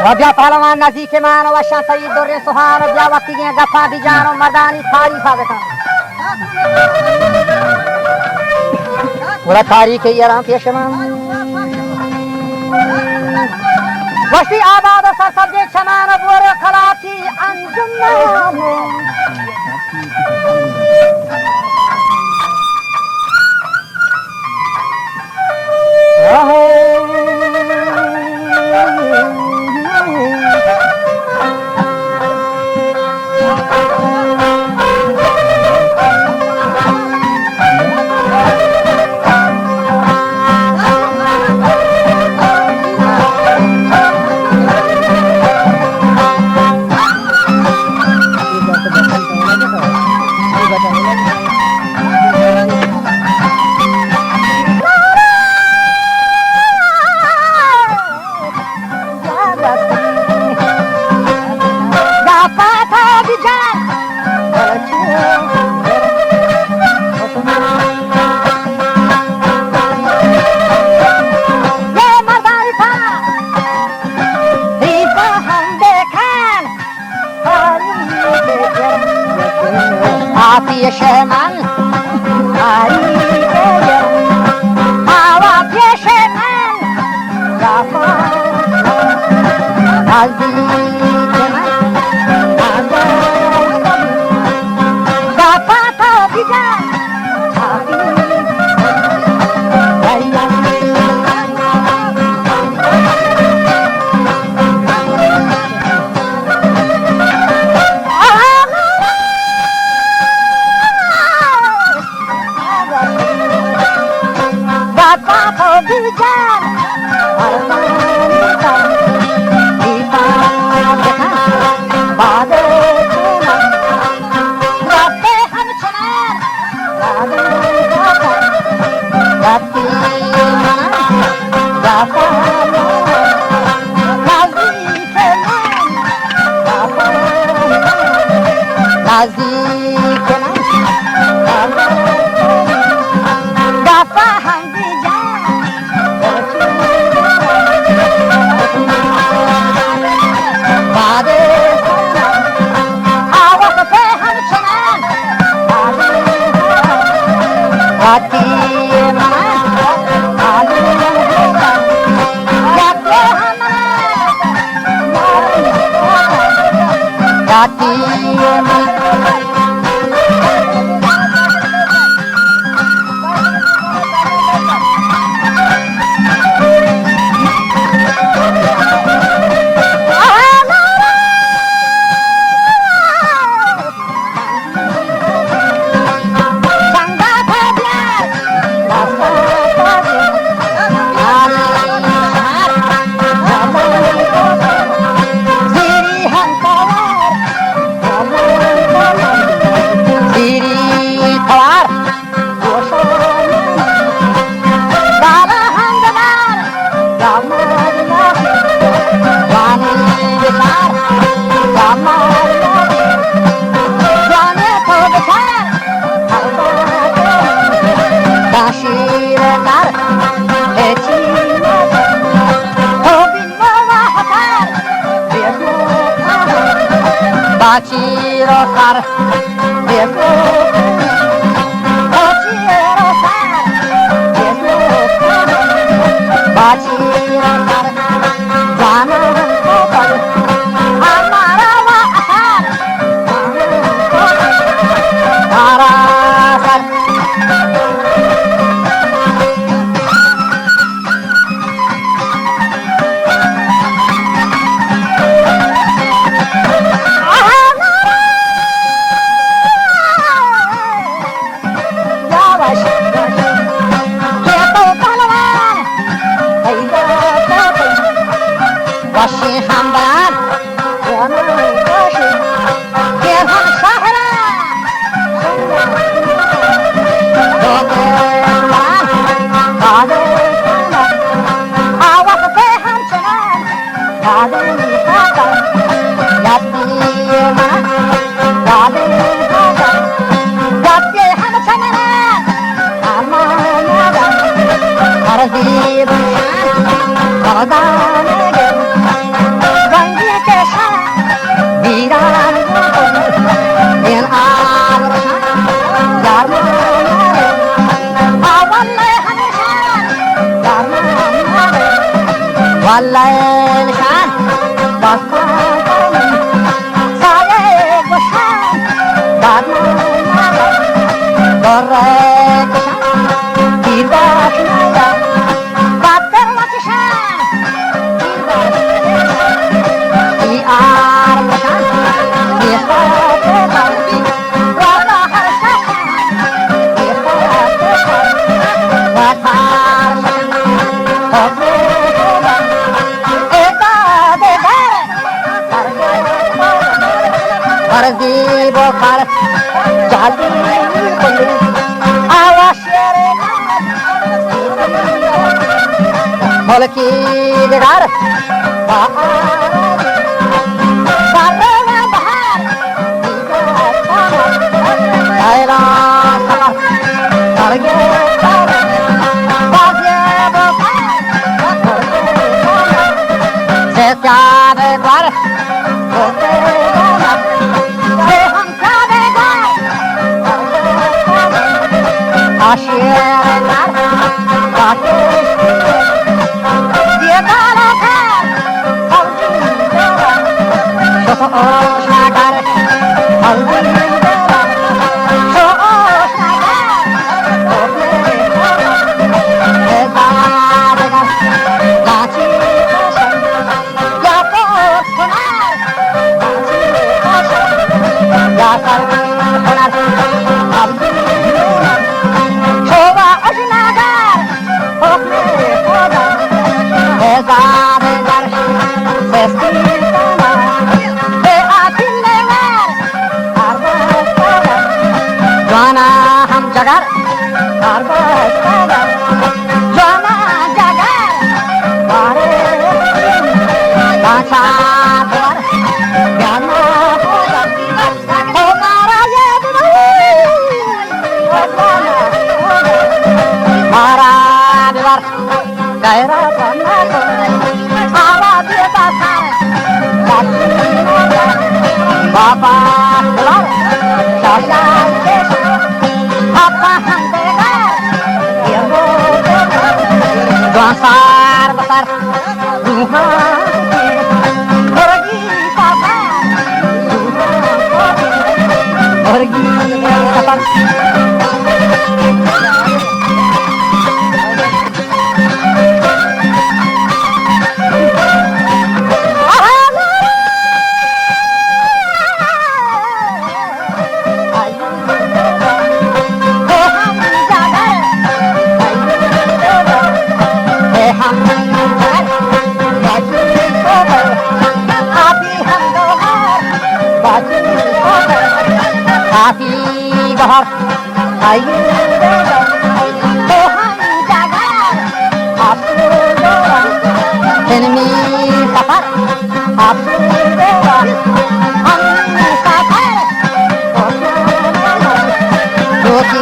و بیا پهلوان نزدیک من و شانتایی دور سوهان و بیا وقتی گه گفا بیجان و مردانی تاریخا بکن ولا تاریخ ایران پیش من وشتی آباد و سرسبز چمن و بور و خلاتی انجمن پیش من آیی آوا پیش من رفا نزدیک من رفا تا بیجان الليل شان بصمان سايق وشان بعدنا ضرك شان دير باشنا بطر وشان دير باشنا Bokar jadi awas molki degar jagar arbas jana jagar bare baca bar jana homara ye mara bar daerah pana awa dia pasar baba kelar saya Dasar besar Tuhan pergi kapan pergi kapan Gahar ayu Tuhan jaga aku doa enemi safar aku doa enemi safar Joki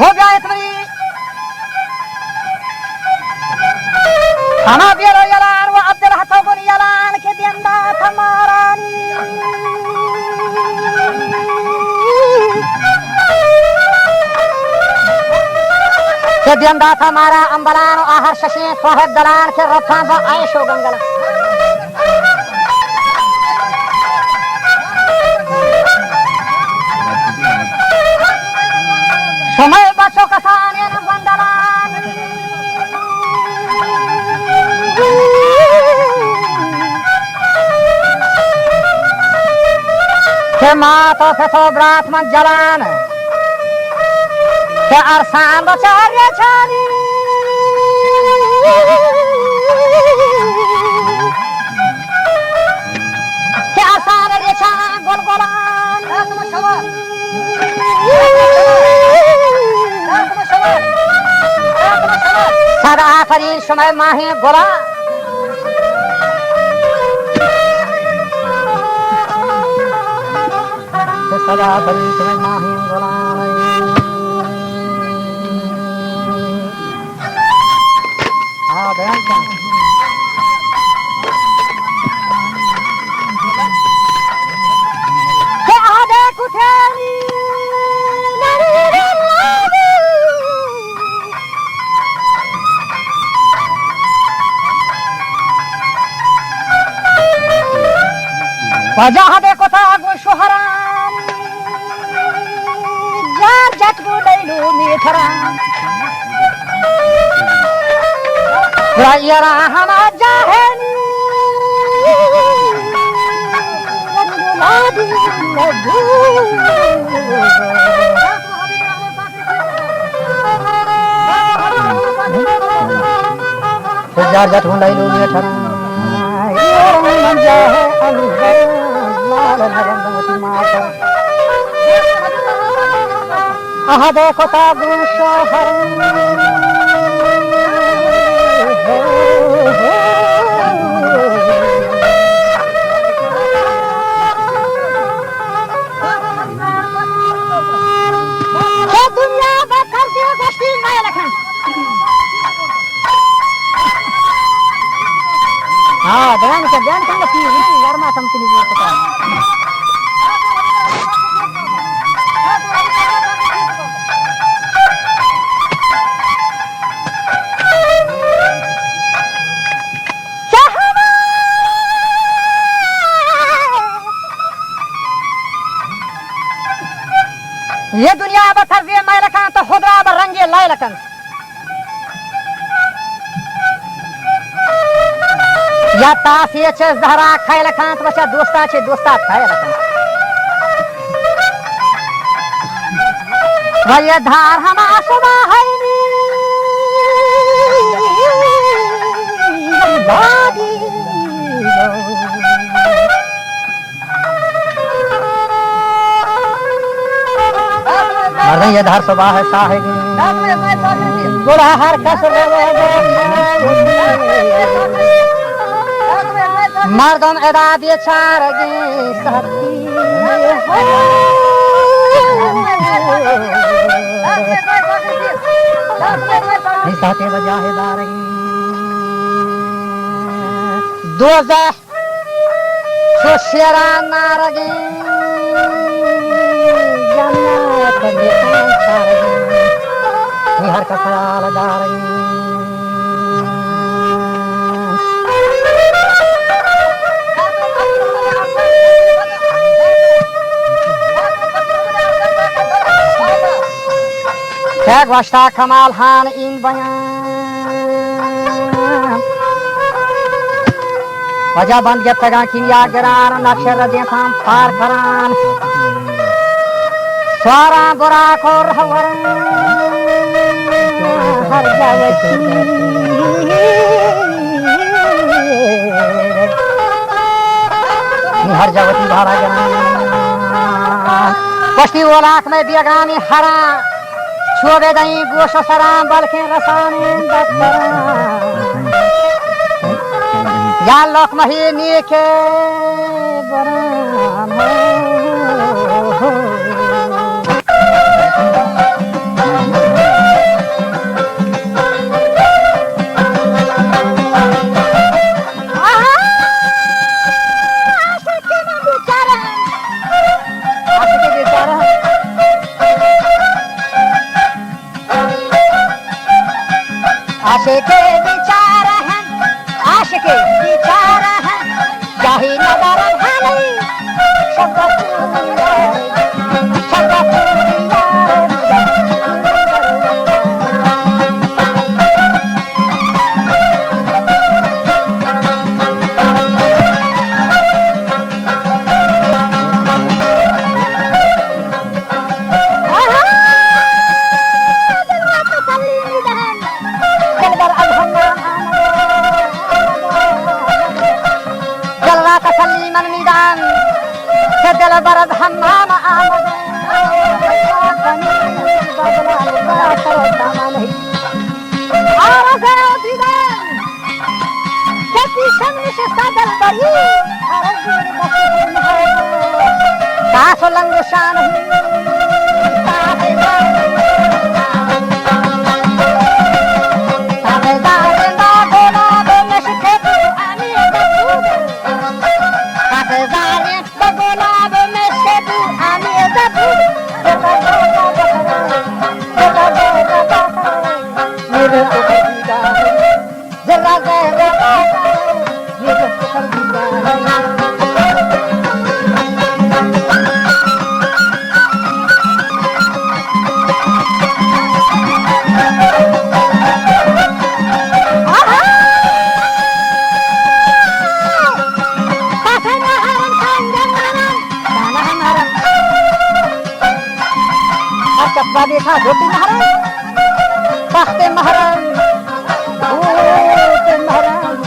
हो गया इतनी खाना दिया रो यालान वो अब्दुल हतो को यालान के दिंदा थमारानी के दिंदा थमारा अंबलान आहर शशि स्वाहिब दलान के रफा व आयशो गंगला समय बचो कसाने न बंदलान के मातो फेतो ब्रात मन जलान के अरसान बचार्य छानी آسان ریشا گل گلان ساده آفرین شما ماهی گلان ساده آفرین شما ماهی گلان وجاه देखो था गुशहरा जार जट को लैलू मीठरा रायरा हम जाहनी लादी लगू जार जट को लैलू मीठरा मन जाहे अलग आहा देखो ताबू शोहर दुनिया बकर के गोष्टी नहीं रखन हाँ ध्यान का गर्मा समझ नहीं पता ये दुनिया बखर दिए मैं लखन तो खुदरा बरंगे लाए लखन या तास ये चेस धरा खाए लखन तो बच्चा दोस्ता छे दोस्ता खाए लखन वही धार हम आसुबा है नी बादी मर्द ये धार सुबह है साहेब गोरा हर कसर मर्दम एदाद ये चारगी सहती निसाते बजाहे दारगी दोजा सुशेरा नारगी जन्नत निशान चारगी निहर का ख्याल दारगी Kijk waar sta Kamal Haan in बयान वजह बंद जब तक किया गिरान नक्शर देखाम पार करान स्वारा बुरा को रहवर हर जावती हर जावती भारा गिरान कश्ती वलाक में बेगानी हरा छोड़े दई गोश सराम बल्कि रसाने दत्तरा या लोक महीनी के बरान हो आशिके बेचारा है आशिके बेचारा है जाही नजर भाई शब्द लंग शान देखा धोती महाराज बख्ते महाराज महाराज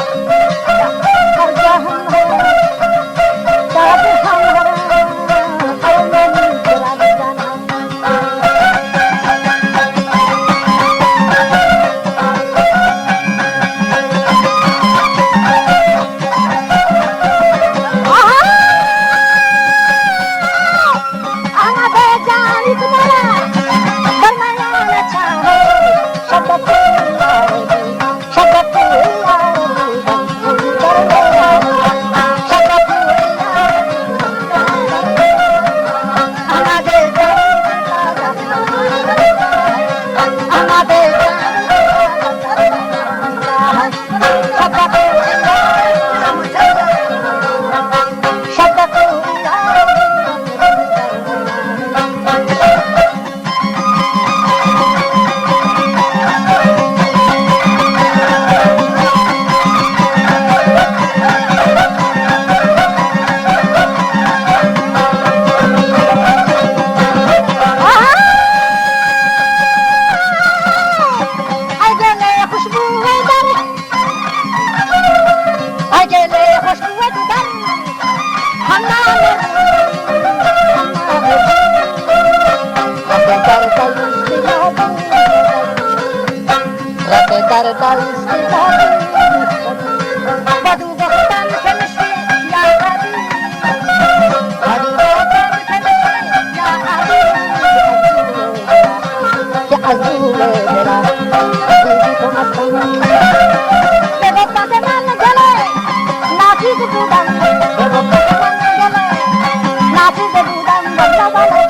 नाची